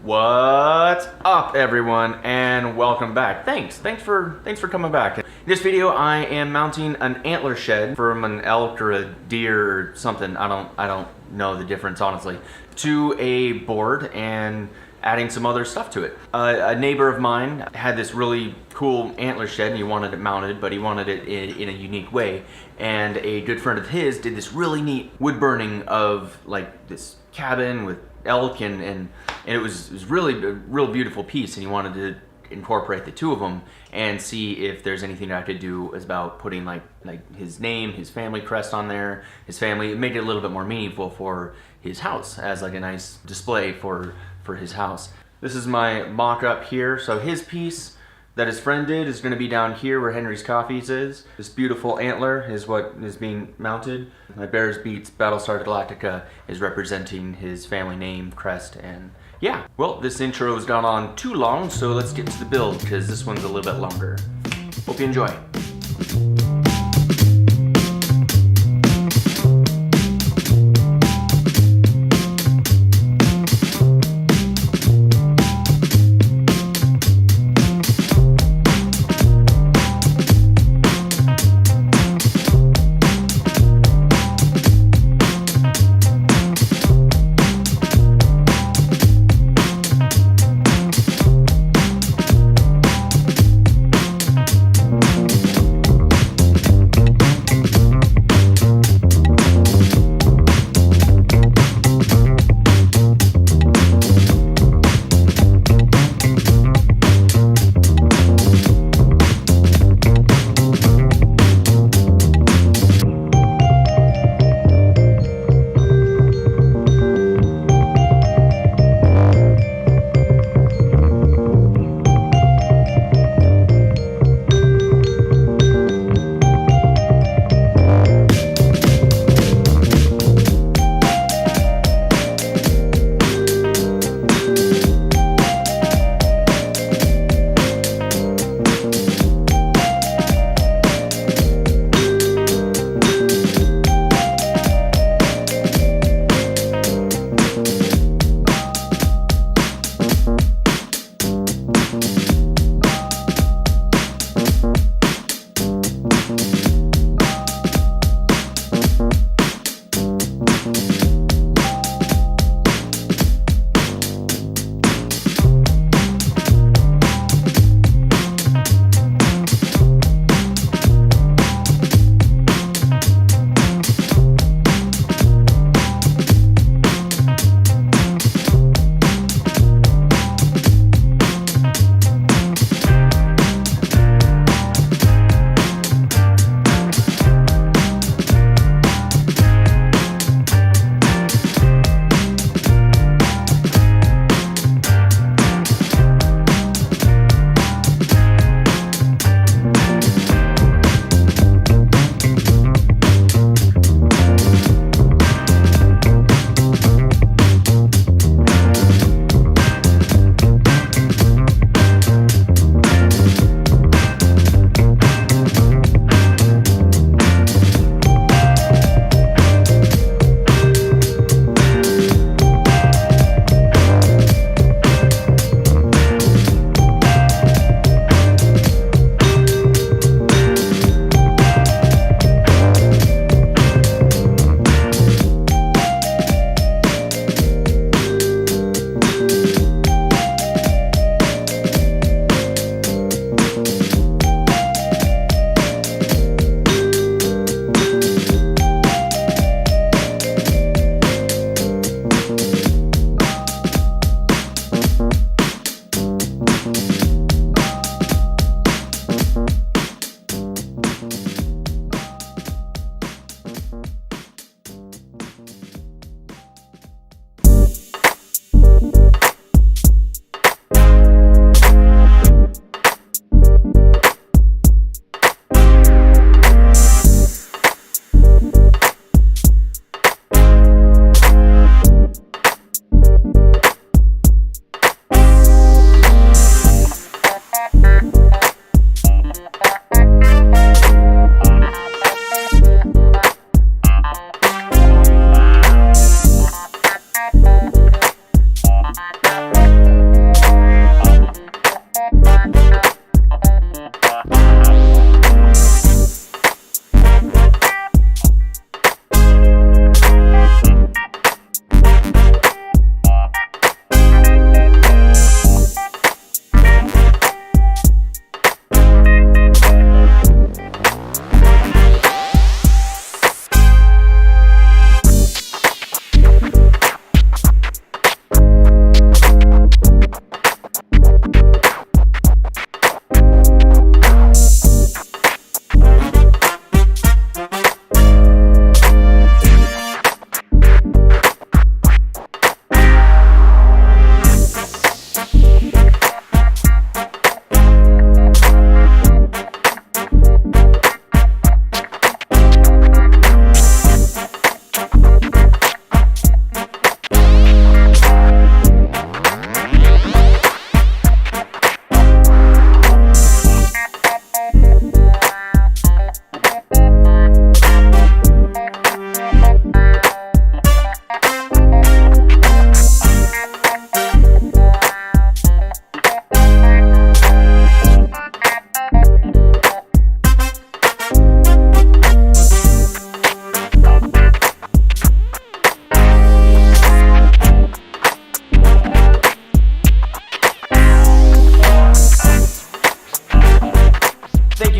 What's up, everyone, and welcome back. Thanks for coming back. In this video, I am mounting an antler shed from an elk or a deer or something. I don't know the difference, honestly, to a board and adding some other stuff to it. A neighbor of mine had this really cool antler shed and he wanted it mounted, but he wanted it in a unique way. And a good friend of his did this really neat wood burning of like this cabin with elk and it was really a real beautiful piece, and he wanted to incorporate the two of them and see if there's anything I could do about putting like his name, his family crest on there, his family. It made it a little bit more meaningful for his house as like a nice display for his house. This is my mock-up here. So his piece that his friend did is going to be down here where Henry's Coffees is. This beautiful antler is what is being mounted. My Bears Beats Battlestar Galactica is representing his family name, crest, and yeah. Well, this intro has gone on too long, so let's get to the build because this one's a little bit longer. Hope you enjoy.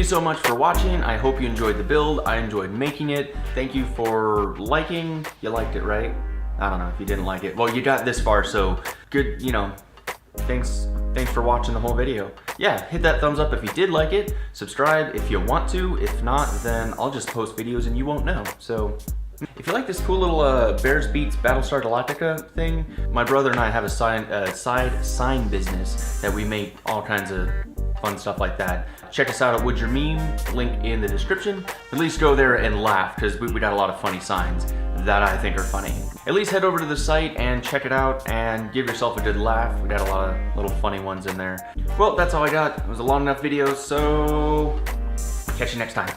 so much for watching. I hope you enjoyed the build. I enjoyed making it. Thank you for liking. You liked it, right? I don't know if you didn't like it. Well, you got this far, so good, you know, thanks for watching the whole video. Yeah, hit that thumbs up if you did like it. Subscribe if you want to. If not, then I'll just post videos and you won't know. So if you like this cool little Bears Beats Battlestar Galactica thing, my brother and I have a side sign business that we make all kinds of fun stuff like that. Check us out at Would Your Meme, link in the description. At least go there and laugh, because we got a lot of funny signs that I think are funny. At least head over to the site and check it out and give yourself a good laugh. We got a lot of little funny ones in there. Well, that's all I got. It was a long enough video, so catch you next time.